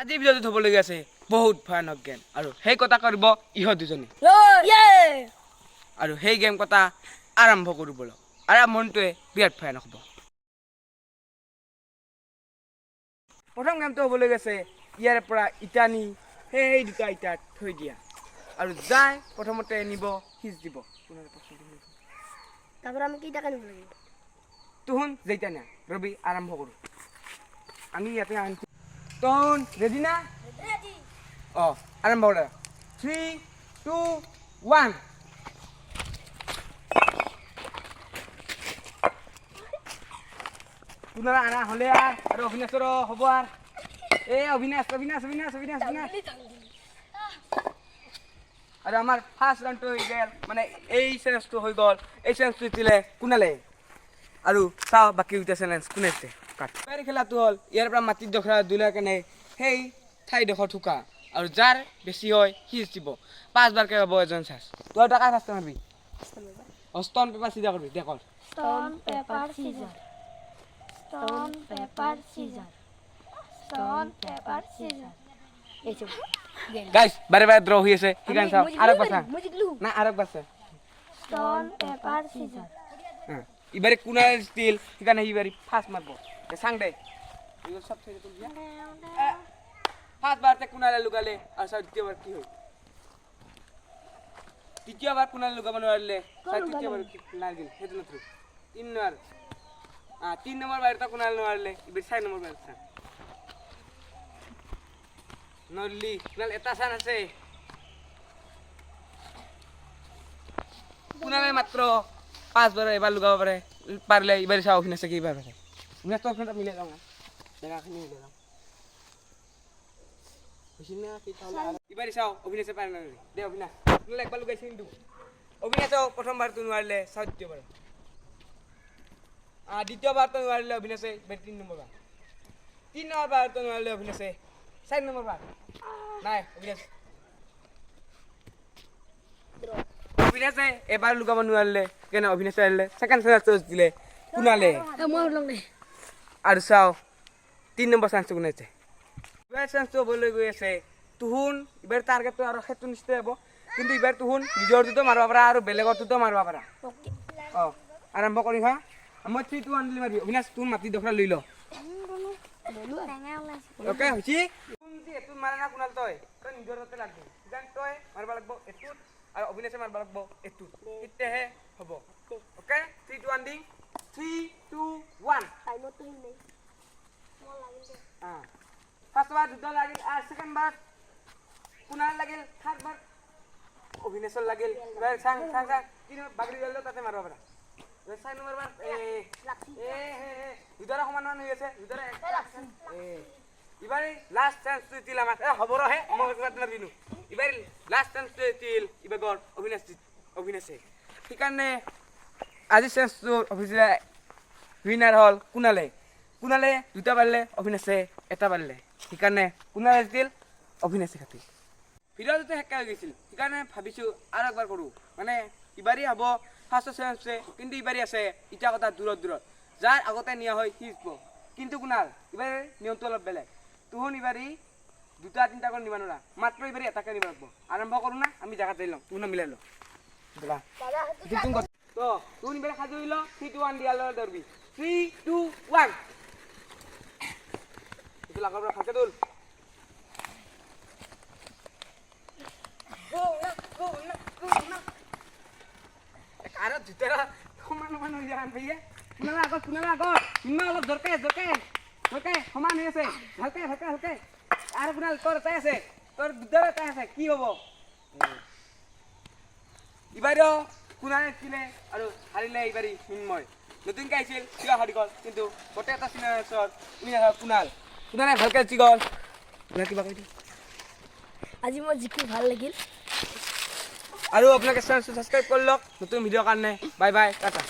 আজি ভিডিঅ'টো থ'বলগীয়া আছে বহুত ভয়ানক গেম আৰু সেই কথা কৰিব ইহঁত দুজনে আৰু সেই গেম কথা আৰম্ভ কৰোঁ ব'লক আৰম্ভণিটোৱে বিৰাট ভয়ানক হ'ব। প্ৰথম গেমটো হ'বলগীয়া আছে ইয়াৰে পৰা ইটা নি সেই দুটা ইটাত থৈ দিয়া আৰু যাই প্ৰথমতে নিব সিজ দিব তাৰপৰ আমি কি টাকা নিব লাগিব তুহুন যেইটা না ৰবি আৰম্ভ কৰোঁ আমি ইয়াতে আনছো তহুন ৰেডি না ৰেডি আৰম্ভ কৰা 3 2 1 তুনাৰা আনা হলে আৰ অভিনাশৰ হ'ব আৰ এই অভিনাশ আৰু আমাৰ ফাৰ্ষ্ট ৰাউণ্ডটো হৈ গ'ল মানে এই চেলেঞ্জটো হৈ গ'ল এই চেলেঞ্জটো জিতিলে কোনালে আৰু চাওঁ বাকী দুটা চেলেঞ্জ কোনে জিতে কাট এই খেলাটো হ'ল ইয়াৰ পৰা মাটিত দখৰা দুলাৰ কাৰণে সেই ঠাইডোখৰ ঠুকা আৰু যাৰ বেছি হয় সি জিতিব 5 বাৰকে হ'ব এজন চাৰ্জ তই টাকা ফাৰ্ষ্ট মাৰবি ষ্টন পেপাৰ চিজা কৰবি দে কৰ স্টোন পেপাৰ সিজাৰ স্টোন পেপাৰ সিজাৰ স্টোন পেপাৰ সিজাৰ এই সব গাইস বাৰে বাৰে ড্ৰ হৈ আছে ঠিক আছে আৰু পাছা মই জিতলু না আৰু পাছা স্টোন পেপার সিজার ইবারে কুনাল স্টিল ঠিকানা ইবারে ফার্স্ট মারবো সাং দে এগুলো সব ছেড়ে তুল দিয়া ফার্স্ট বারতে কুনালে লুকালে আর সব দ্বিতীয়বার কি হই তৃতীয়বার কুনালে লুকাবো নরলে সব তৃতীয়বার না গেল হেতু না থ্রু 3 নম্বর 3 নম্বর বাইরটা কুনালে নরলে ইবারে 4 নম্বর বাইরটা নরলি কুনাল এটা সান আছে কুনালে মাত্র 5 বারে এবার লুকাবো পারে পারলে এবারে চাও অভিনাশ কি পারে অভিনাশ তো ফোনটা মিলে দাও না দেখাখিনি মিলে দাও বুঝিনা কি তাহলে এবারে চাও অভিনাশে পারে না দে অভিনাশ তুমি একবার লুকাইছিস কিন্তু অভিনাশ প্রথমবার তো নরলে দ্বিতীয়বার দ্বিতীয়বার তো নরলে অভিনাশে 3 নম্বর বার 3 নম্বর বার তো নরলে অভিনাশে 4 নম্বর বার নাই অভিনাশ অভিনাশে এবার লুকাবো নোৱাৰিলে কেন অভিনাশে আহিলে সেকেন্ড চান্স দিলে কুনালে মই লং নাই আৰু চাও 3 নম্বৰ চান্স কুনাইছে এবাৰ চান্স হ'বলৈ গৈ আছে তুহুন এবাৰ টাৰ্গেটটো আৰু হেতু নিশ্চয় হ'ব কিন্তু এবাৰ তুহুন নিজৰটো মাৰবা পাৰা আৰু বেলেগৰটো মাৰবা পাৰা ওকে আৰম্ভ কৰি হা মই 3 2 1 মাৰি অভিনাশ তুন মাটি দখৰা লৈ ল ওকে হৈছি তুন দি এটো মাৰা না কুনাল তই নিজৰতে লাগবি জান তই মাৰবা লাগব এটো আর অভিনাশে মারবা লাগবো এটু ইতেহে হবো ওকে 3 2 1 দিং 3 2 1 টাইমত তো নাই মো লাগিল ফার্স্ট বার দুটা লাগিল আর সেকেন্ড বার কুনাল লাগিল থার্ড বার অভিনাশৰ লাগিল সাং তিন বাগৰি গেল তাতে মাৰবা পাৰা 6 নম্বৰ বাৰ দুটাৰ সমান হৈ আছে দুটাৰ ইবারে লাস্ট চান্স তুই দিল আমার হব রহে মই কথা নাবিনু ইবারে লাস্ট চান্স তুই দিল ইবাগর অভিনাশে ঠিকানে আজি চান্স তো অভিজিলা উইনার হল কুনালে দুটা পারলে অভিনাশে এটা পারলে ঠিকানে কুনালে দিল অভিনাশে খাতি ভিডিওটো হেক্কা হৈ গৈছিল ঠিকানে ভাবিছো আৰু একবাৰ কৰো মানে ইবাৰে হব ফাৰ্স্ট চান্সে কিন্তু ইবাৰে আছে ইটা কথা দূৰত যাৰ আগতে নিয়া হয় হিজব কিন্তু কুনাল ইবারে নিয়মটো অলপ বেলেগ তুহন ইবারি দুটা তিনটা করে নিবা নোরা মাত্র ইবারি এটাকে নিবা লাগবো আরম্ভ করো না আমি জায়গা যাই লম তুই মিলাই লো তো তুই ইবারে সাজু হইল 3 2 1 দিয়ালো ধরবি 3 2 1 এটা লাগাবো খাকে তুল গো না আর জিতেরা সমান হই যান ভাইয়া কুনালা আগত ইমা অলপ দরকার ওকে সমান হৈ আছে ভালকে আৰু কুনাল তোৰ তাই আছে তোৰ দুটাৰে তাই আছে কি হ'ব ইবাৰো কুনালে কিনে আৰু হাৰিলে ইবাৰি মিনময় নতুনকে আহিছিল কিয় হাৰি গ'ল কিন্তু গোটেই এটা চিনেমাৰ কুনালে ভালকে জিকি গ'ল কিবা কৈ আজি মই জিকি ভাল লাগিল আৰু আপোনালোকে চেনেলটো ছাবস্ক্ৰাইব কৰি লওক নতুন ভিডিঅ'ৰ কাৰণে বাই টাটা